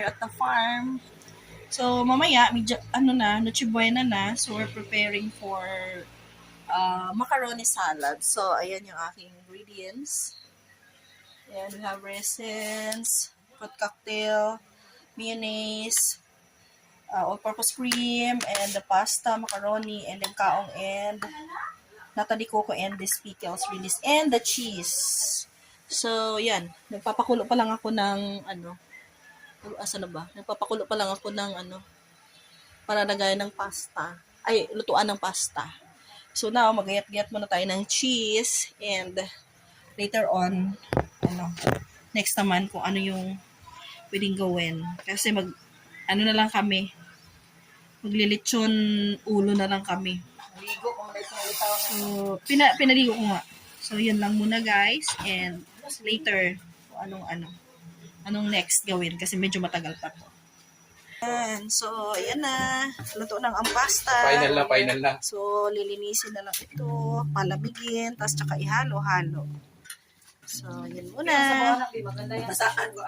here at the farm. So, mamaya, medyo, Noche Buena na. So, we're preparing for macaroni salad. So, ayan yung aking ingredients. Ayan, we have raisins, fruit cocktail, mayonnaise, all-purpose cream, and the pasta, macaroni, and then kaong, and Natalie Coco, and this pickles release, and the cheese. So, yan. Nagpapakulo pa lang ako ng, asa na ba? Nagpapakulo pa lang ako ng, para lagay ng pasta. Ay, lutuan ng pasta. So, now, magayat-gayat muna tayo ng cheese, and later on, next naman kung ano yung pwedeng gawin. Kasi na lang kami, maglilitsyon ulo na lang kami. So, pinaligo ko nga. So, yun lang muna guys. And later, kung anong next gawin. Kasi medyo matagal pa to. And so, ayan na. Luto ng ang pasta. Final na. So, lilinisin na lang ito. Palamigin. Tapos, tsaka ihalo-halo. So, yun muna. Basaan ko